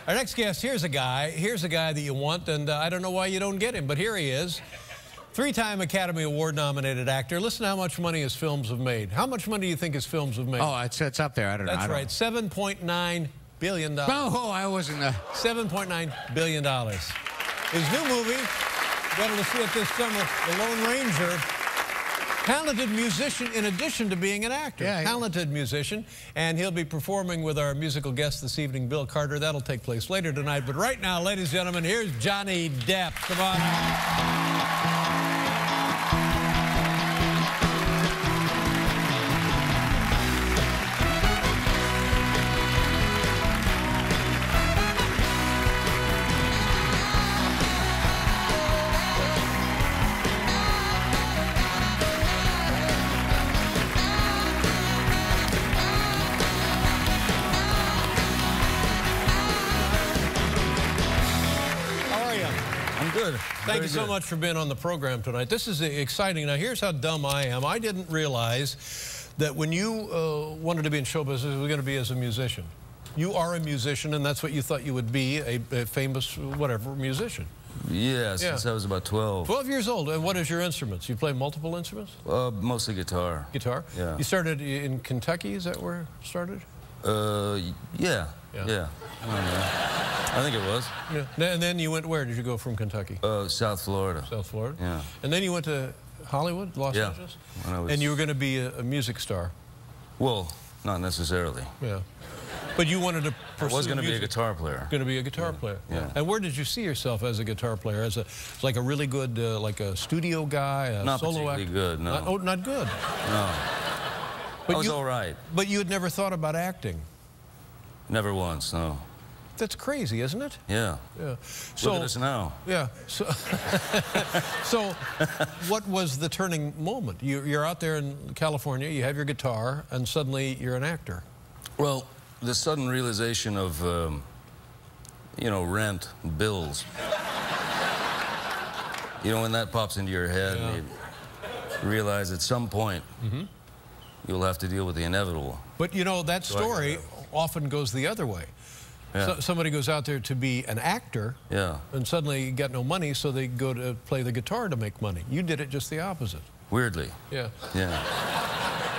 Our next guest, here's a guy that you want, and I don't know why you don't get him, but here he is. Three-time Academy Award-nominated actor. Listen to how much money his films have made. How much money do you think his films have made? Oh, it's up there. I don't know. That's right, $7.9 billion. Oh, I wasn't... $7.9 billion. His new movie, better to see it this summer, The Lone Ranger. Talented musician in addition to being an actor. Yeah, talented musician. And he'll be performing with our musical guest this evening, Bill Carter. That'll take place later tonight. But right now, ladies and gentlemen, here's Johnny Depp. Come on. Good. Thank you so much for being on the program tonight. This is exciting. Now, here's how dumb I am. I didn't realize that when you wanted to be in show business, it was going to be as a musician. You are a musician, and that's what you thought you would be, a famous, whatever, musician. Yeah, since I was about 12. 12 years old. And what is your instruments? You play multiple instruments? Mostly guitar. Guitar? Yeah. You started in Kentucky? Is that where it started? Yeah. I think it was. Yeah. And then you went where? Did you go from Kentucky? South Florida. South Florida? Yeah. And then you went to Hollywood, Los Angeles? And you were going to be a music star? Well, not necessarily. Yeah. But you wanted to pursue I was going to be a music. guitar player. Going to be a guitar player. Yeah. And where did you see yourself as a guitar player? As like a really good, like a studio guy, a not solo actor? Not particularly good, no. Oh, not good? No. But I was all right. But you had never thought about acting? Never once, no. That's crazy, isn't it? Yeah. Yeah. So, look at us now. Yeah. So, so what was the turning moment? You're out there in California, you have your guitar, and suddenly you're an actor. Well, the sudden realization of, you know, rent, bills. You know, when that pops into your head, and you realize at some point you'll have to deal with the inevitable. But, you know, that story often goes the other way. Yeah. So somebody goes out there to be an actor, and suddenly you got no money, so they go to play the guitar to make money. You did it just the opposite. Weirdly. Yeah. Yeah.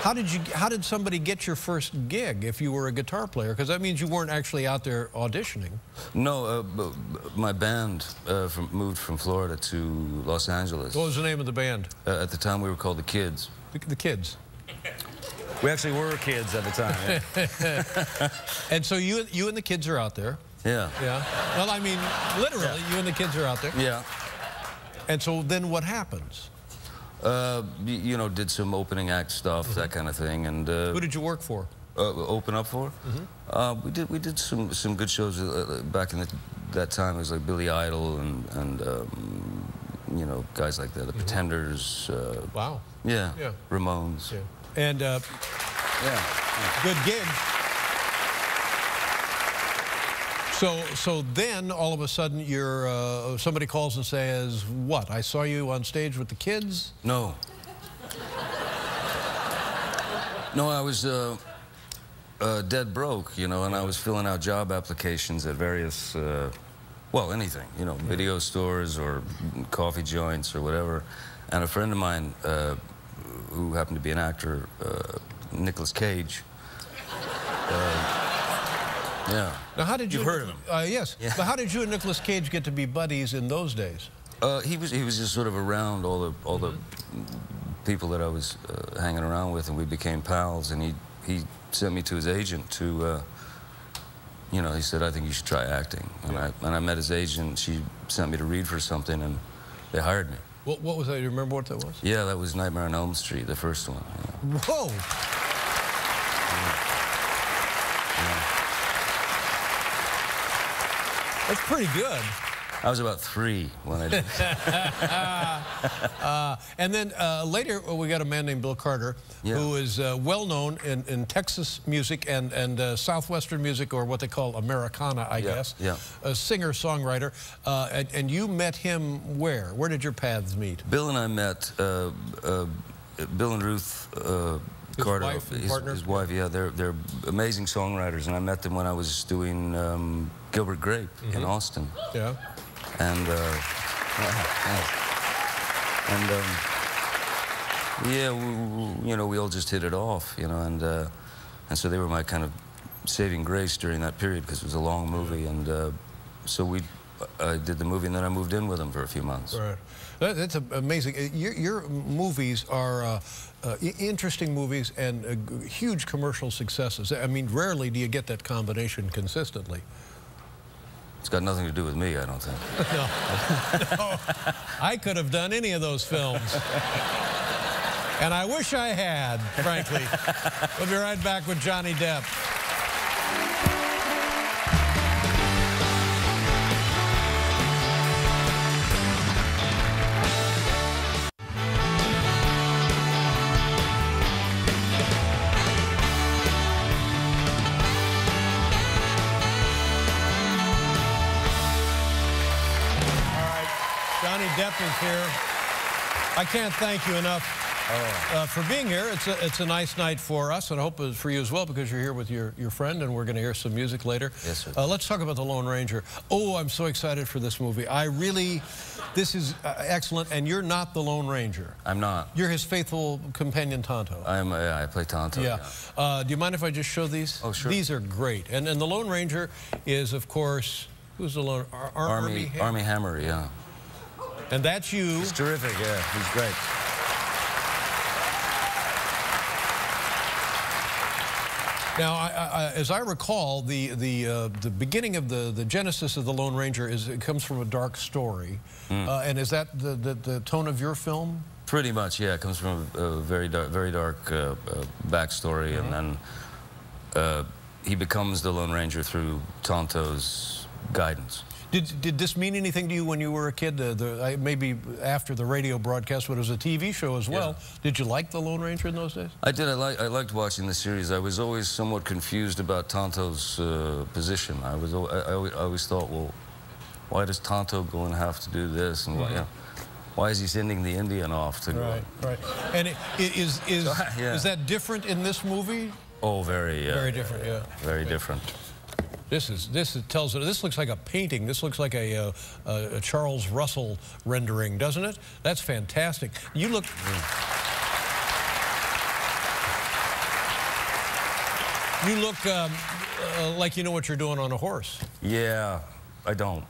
How did somebody get your first gig if you were a guitar player? Because that means you weren't actually out there auditioning. No, my band moved from Florida to Los Angeles. What was the name of the band? At the time, we were called the Kids. The Kids. We actually were kids at the time. And so you and the kids are out there. Yeah. Yeah. Well, I mean, literally, you and the kids are out there. Yeah. And so then what happens? You know, did some opening act stuff, that kind of thing, and who did you work for? Open up for? We did some good shows back in that time. It was like Billy Idol and you know, guys like that, the Pretenders. Wow. Yeah. Ramones. Yeah. And good gig. So then all of a sudden you're somebody calls and says, "What? I saw you on stage with the Kids?" No. No, I was dead broke, you know, and I was filling out job applications at various, well, anything, you know, video stores or coffee joints or whatever. And a friend of mine, who happened to be an actor, Nicolas Cage. Yeah. Now, how did you? You've heard of him? Yes. Yeah. But how did you and Nicolas Cage get to be buddies in those days? He was just sort of around all the people that I was hanging around with, and we became pals. And he sent me to his agent to, you know, he said, "I think you should try acting." And I met his agent. She sent me to read for something, and they hired me. What was that? Do you remember what that was? Yeah, that was Nightmare on Elm Street, the first one. Yeah. Whoa! That's pretty good. I was about 3 when I did it. And then later, we got a man named Bill Carter, who is well-known in Texas music and Southwestern music, or what they call Americana, I guess. Yeah. A singer-songwriter. And you met him where? Where did your paths meet? Bill and I met, Bill and Ruth Carter, wife and partner? his wife, yeah, they're amazing songwriters, and I met them when I was doing Gilbert Grape in Austin. Yeah. And yeah, you know, we all just hit it off, you know, and so they were my kind of saving grace during that period because it was a long movie, and so I did the movie, and then I moved in with them for a few months. Right. That's amazing. Your movies are interesting movies and huge commercial successes. I mean, rarely do you get that combination consistently. It's got nothing to do with me, I don't think. No. No. I could have done any of those films. And I wish I had, frankly. We'll be right back with Johnny Depp. Johnny Depp is here. I can't thank you enough for being here. It's a nice night for us, and I hope it's for you as well, because you're here with your friend, and we're going to hear some music later. Yes, sir. Let's talk about The Lone Ranger. Oh, I'm so excited for this movie. This is excellent, and you're not the Lone Ranger. I'm not. You're his faithful companion, Tonto. Yeah, I play Tonto. Yeah. Do you mind if I just show these? Oh, sure. These are great. And the Lone Ranger is, of course, who's the Lone Army Hammer, yeah. And that's you. He's terrific, yeah. He's great. Now, as I recall, the beginning of the genesis of the Lone Ranger it comes from a dark story, and is that the tone of your film? Pretty much, yeah. It comes from a very dark backstory, and then he becomes the Lone Ranger through Tonto's guidance. Did this mean anything to you when you were a kid? Maybe after the radio broadcast, but it was a TV show as well. Yeah. Did you like the Lone Ranger in those days? I did. I liked watching the series. I was always somewhat confused about Tonto's position. I always thought, well, why does Tonto go and have to do this? And why is he sending the Indian off to go? Right. And is that different in this movie? Oh, very different. Yeah. Very different. This looks like a painting. This looks like a Charles Russell rendering, doesn't it? That's fantastic. You look. You look like you know what you're doing on a horse. Yeah, I don't.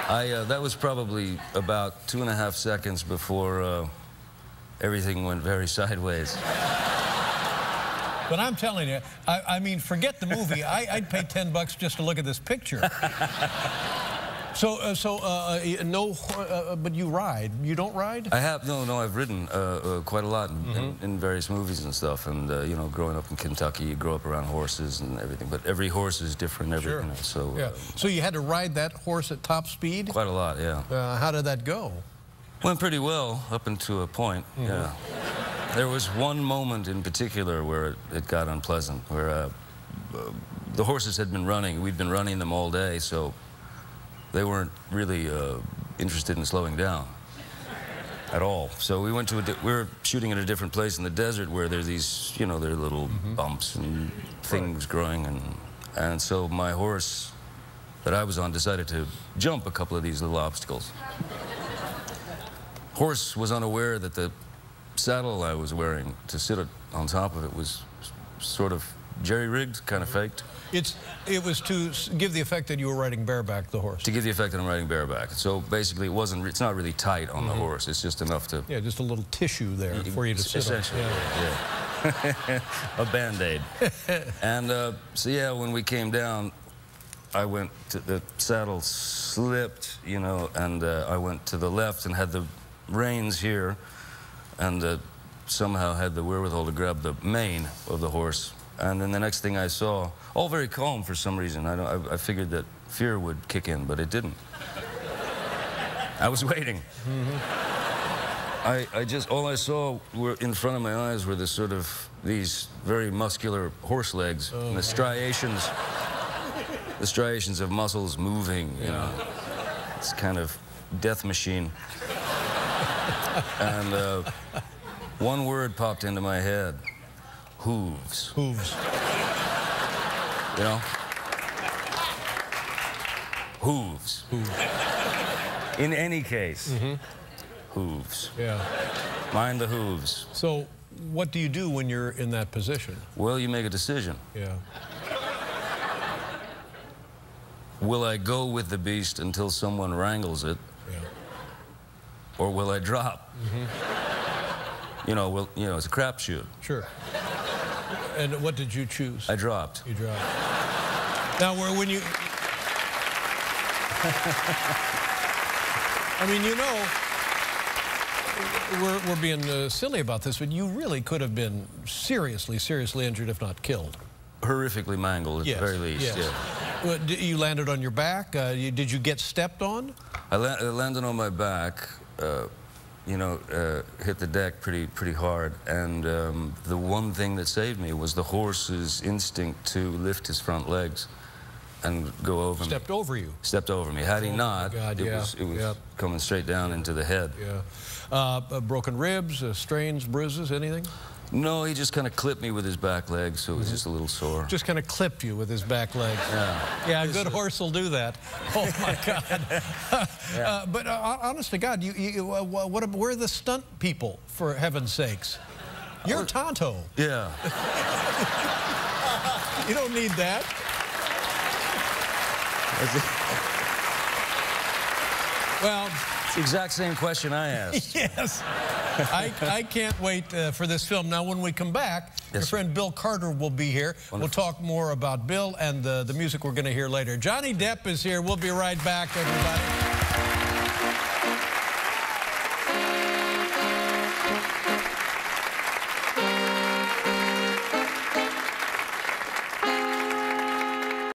That was probably about 2.5 seconds before everything went very sideways. But I'm telling you, I mean, forget the movie. I'd pay $10 just to look at this picture. But you ride. You don't ride? I have. No, I've ridden quite a lot in various movies and stuff. And, you know, growing up in Kentucky, you grow up around horses and everything. But every horse is different. Sure. You know, so, yeah. So you had to ride that horse at top speed? Quite a lot, yeah. How did that go? Went pretty well up until a point, yeah. There was one moment in particular where it got unpleasant, where the horses had been running. We'd been running them all day, so they weren't really interested in slowing down at all. So we went to we were shooting in a different place in the desert where there's these, you know, there are little bumps and things growing, and so my horse that I was on decided to jump a couple of these little obstacles. Horse was unaware that the saddle I was wearing to sit on top of it was sort of jerry-rigged, kind of faked. It was to give the effect that you were riding bareback the horse. To give the effect that I'm riding bareback. So basically, it's not really tight on the horse. It's just enough to. Yeah, just a little tissue there for you to sit on. Essentially, yeah. A Band-Aid. And so yeah, when we came down, the saddle slipped, you know, and I went to the left and had the reins here, and somehow had the wherewithal to grab the mane of the horse. And then the next thing I saw, all very calm for some reason. I figured that fear would kick in, but it didn't. I was waiting. All I saw were in front of my eyes were these very muscular horse legs, and the striations of muscles moving, you know. It's kind of death machine. And One word popped into my head. Hooves. Hooves. You know? Hooves. Hooves. In any case, hooves. Yeah. Mind the hooves. So what do you do when you're in that position? Well, you make a decision. Yeah. Will I go with the beast until someone wrangles it? Yeah. Or will I drop? You know, it's a crapshoot. Sure. And what did you choose? I dropped. You dropped. Now, when you... I mean, you know, we're being silly about this, but you really could have been seriously injured, if not killed. Horrifically mangled, at the very least. Yes. Yeah. Well, you landed on your back. Did you get stepped on? I landed on my back. You know, hit the deck pretty hard, and the one thing that saved me was the horse's instinct to lift his front legs and go over me. Stepped over you. Stepped over me. Had he not, God, it was coming straight down into the head. Yeah. Broken ribs, strains, bruises, anything? No, he just kind of clipped me with his back leg, so it was just a little sore. Just kind of clipped you with his back leg. Yeah. Yeah, a good horse will do that. Oh, my God. But honest to God, where are the stunt people, for heaven's sakes? You're Tonto. Yeah. You don't need that. Well, it's the exact same question I asked. Yes. I can't wait for this film. Now, when we come back, your friend Bill Carter will be here. Wonderful. We'll talk more about Bill and the music we're going to hear later. Johnny Depp is here. We'll be right back, everybody.